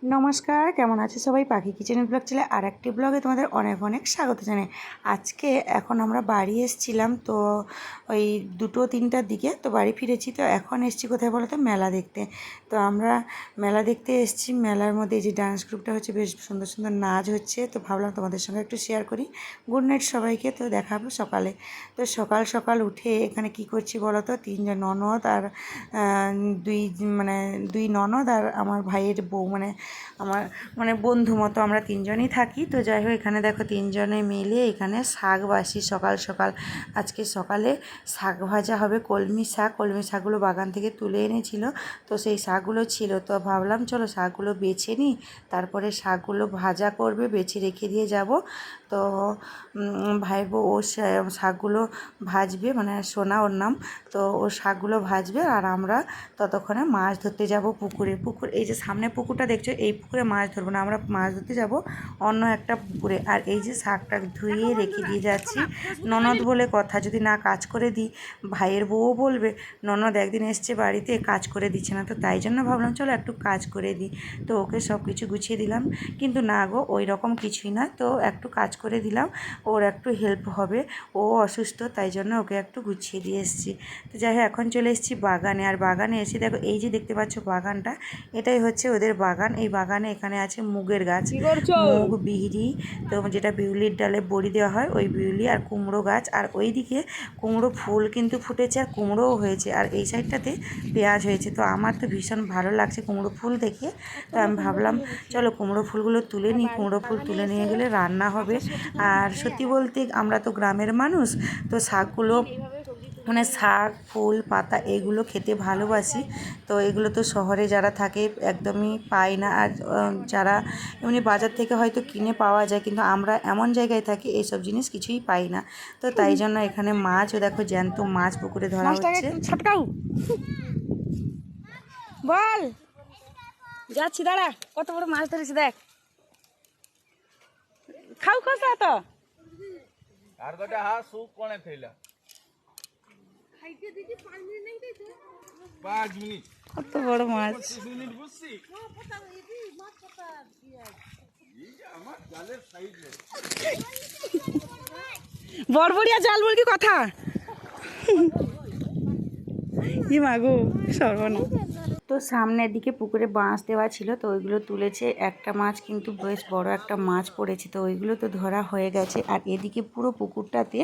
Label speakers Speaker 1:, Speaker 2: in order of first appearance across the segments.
Speaker 1: নমস্কার, কেমন আছে সবাই? পাখি কিচেন ব্লগ চ্যানেলে আরেকটি ব্লগে তোমাদের অনেক অনেক স্বাগত জানাই। আজকে এখন আমরা বাড়ি এসেছিলাম, তো ওই 2-3টার দিকে তো বাড়ি ফিরেছি। তো এখন এসেছি কোথায় বলো তো? মেলা দেখতে। তো আমরা মেলা দেখতে এসেছি। মেলার মধ্যে এই যে ডান্স গ্রুপটা হচ্ছে, বেশ সুন্দর সুন্দর নাচ হচ্ছে, তো ভাবলাম তোমাদের সঙ্গে একটু শেয়ার করি। গুড নাইট সবাইকে, তো দেখা হবে সকালে। তো সকাল সকাল উঠে এখানে কি করছি বলো তো? 3জন ননদ আর দুই মানে দুই ননদ আর আমার ভাইয়ের বউ, আমার বন্ধু মতো আমরা 3জনই থাকি। তো যাই হোক, এখানে দেখো 3জনে মিলে এখানে শাক বাসি সকাল সকাল। আজকে সকালে শাক ভাজা হবে, কলমি শাকগুলো বাগান থেকে তুলে এনেছিল, তো সেই শাকগুলো ছিল। তো ভাবলাম চলো শাকগুলো বেছে নিই, তারপরে শাকগুলো ভাজা করবে, বেছে রেখে দিয়ে যাব। তো ভাই বউ ও শাকগুলো ভাজবে, মানে সোনা ওর নাম। তো ও শাকগুলো ভাজবে আর আমরা ততক্ষণে মাছ ধরতে যাব পুকুরে। এই যে সামনে পুকুরটা দেখছো, এই পুকুরে মাছ ধরবো না, আমরা মাছ ধরতে যাব অন্য একটা পুকুরে। আর এই যে শাকটা ধুয়ে রেখে দিয়ে যাচ্ছি, ননদ বলে কথা, যদি না কাজ করে দিই ভাইয়ের বউও বলবে ননদ একদিন এসছে বাড়িতে কাজ করে দিচ্ছে না। তো তাই জন্য ভাবলাম চলো একটু কাজ করে দিই। তো ওকে সব কিছু গুছিয়ে দিলাম, কিন্তু না গো, ওই রকম কিছুই না। তো একটু কাজ করে দিলাম, ওর একটু হেল্প হবে, ও অসুস্থ, তাই জন্য ওকে একটু গুছিয়ে দিয়ে এসেছি। তো যাই হোক, এখন চলে এসেছি বাগানে। আর বাগানে এসে দেখো, এই যে দেখতে পাচ্ছ বাগানটা, এটাই হচ্ছে ওদের বাগান। এই বাগানে এখানে আছে মুগের গাছ, মুগ, বিউলি, তো যেটা বিউলির ডালে বড়ি দেওয়া হয় ওই বিউলি, আর কুমড়ো গাছ। আর ওইদিকে কুমড়ো ফুল কিন্তু ফুটেছে আর কুমড়োও হয়েছে, আর এই সাইডটাতে পেঁয়াজ হয়েছে। তো আমার তো ভীষণ ভালো লাগছে কুমড়ো ফুল দেখে। তো আমি ভাবলাম চলো কুমড়ো ফুলগুলো তুলে নিই, কুমড়ো ফুল তুলে নিয়ে গেলে রান্না হবে। আর সত্যি বলতে আমরা তো গ্রামের মানুষ, তো শাকগুলো মানে শাক, ফুল, পাতা এগুলো খেতে ভালোবাসি। তো এগুলো তো শহরে যারা থাকে একদমই পায় না, আর যারা এমনি বাজার থেকে হয়তো কিনে পাওয়া যায়, কিন্তু আমরা এমন জায়গায় থাকি এইসব জিনিস কিছুই পাই না। তো তাই জন্য এখানে মাছও দেখো, জ্যান্ত মাছ পুকুরে ধরা হচ্ছে। বল, যাচ্ছি, দাঁড়া, কত বড় মাছ ধরেছি দেখ। খাও খসা তো
Speaker 2: আর গোটা হা সুপ কোনে থইলা 5 মিনিট,
Speaker 1: কত বড় মাছ।
Speaker 2: 25 মিনিট বুঝছি। এই যে আমার জালের সাইজ
Speaker 1: বড়বড়িয়া জাল বল কি কথা, ই মাগো সর্বনাশ। তো সামনের দিকে পুকুরে বাঁশ দেওয়া ছিল, তো ওইগুলো তুলেছে। একটা মাছ কিন্তু বেশ বড় একটা মাছ পড়েছে, তো ওইগুলো তো ধরা হয়ে গেছে। আর এদিকে পুরো পুকুরটাতে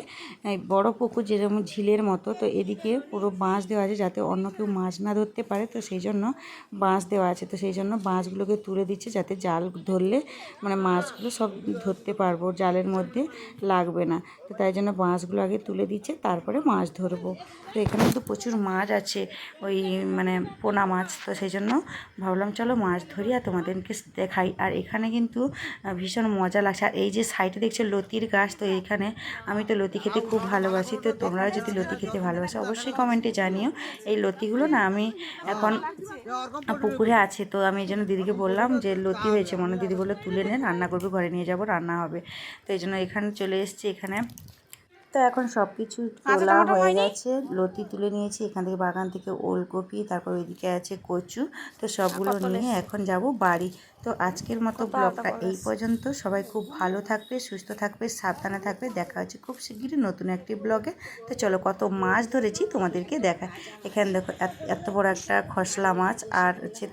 Speaker 1: বড় পুকুর, যেরকম ঝিলের মতো, তো এদিকে পুরো বাঁশ দেওয়া আছে যাতে অন্য কেউ মাছ না ধরতে পারে। তো সেই জন্য বাঁশ দেওয়া আছে, তো সেই জন্য বাঁশগুলোকে তুলে দিচ্ছে যাতে জাল ধরলে মানে মাছগুলো সব ধরতে পারবো, জালের মধ্যে লাগবে না। তো তাই জন্য বাঁশগুলো আগে তুলে দিচ্ছে, তারপরে মাছ ধরবো। তো এখানে কিন্তু প্রচুর মাছ আছে, ওই মানে পোনা মাছ। তো সেই জন্য ভাবলাম চলো মাছ ধরি আর তোমাদেরকে দেখাই। আর এখানে কিন্তু ভীষণ মজা লাগছে। আর এই যে সাইডে দেখছো লতির গাছ, তো এইখানে আমি তো লতি খেতে খুব ভালোবাসি। তো তোমরাও যদি লতি খেতে ভালোবাসো অবশ্যই কমেন্টে জানিও। এই লতিগুলো না আমি এখন পুকুরে আছে, তো আমি এই জন্য দিদিকে বললাম যে লতি হয়েছে মনে, দিদি বললো তুলে নে, রান্না করবে, ঘরে নিয়ে যাব, রান্না হবে। তো এই জন্য এখানে চলে এসেছি। এখানে তো এখন সব কিছু তোলা হয়ে গেছে, লতি তুলে নিয়েছি এখান থেকে, বাগান থেকে ওলকপি, তারপর ওইদিকে আছে কচু। তো সবগুলো নিয়ে এখন যাব বাড়ি। তো আজকের মতো ব্লগটা এই পর্যন্ত। সবাই খুব ভালো থাকবে, সুস্থ থাকবে, সাবধানে থাকবে। দেখা হচ্ছে খুব শিগগিরই নতুন একটি ব্লগে। তো চলো কত মাছ ধরেছি তোমাদেরকে দেখায়। এখানে দেখো এত বড় একটা খসলা মাছ, আর হচ্ছে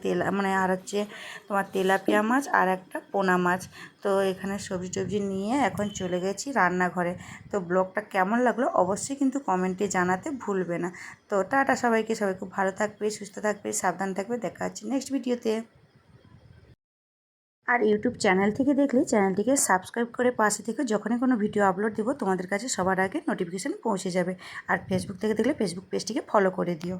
Speaker 1: আর হচ্ছে তোমার তেলাপিয়া মাছ, আর একটা পোনা মাছ। তো এখানে সবজি টবজি নিয়ে এখন চলে গেছি রান্নাঘরে। তো ব্লগটা কেমন লাগলো অবশ্যই কিন্তু কমেন্টে জানাতে ভুলবে না। তো টাটা সবাইকে, সবাই খুব ভালো থাকবে, সুস্থ থাকবে, সাবধান থাকবে। দেখা হচ্ছে নেক্সট ভিডিওতে। আর ইউটিউব চ্যানেল থেকে দেখলে চ্যানেলটিকে সাবস্ক্রাইব করে পাশে থেকে, যখনই কোনো ভিডিও আপলোড দেবো তোমাদের কাছে সবার আগে নোটিফিকেশান পৌঁছে যাবে। আর ফেসবুক থেকে দেখলে ফেসবুক পেজটিকে ফলো করে দিও।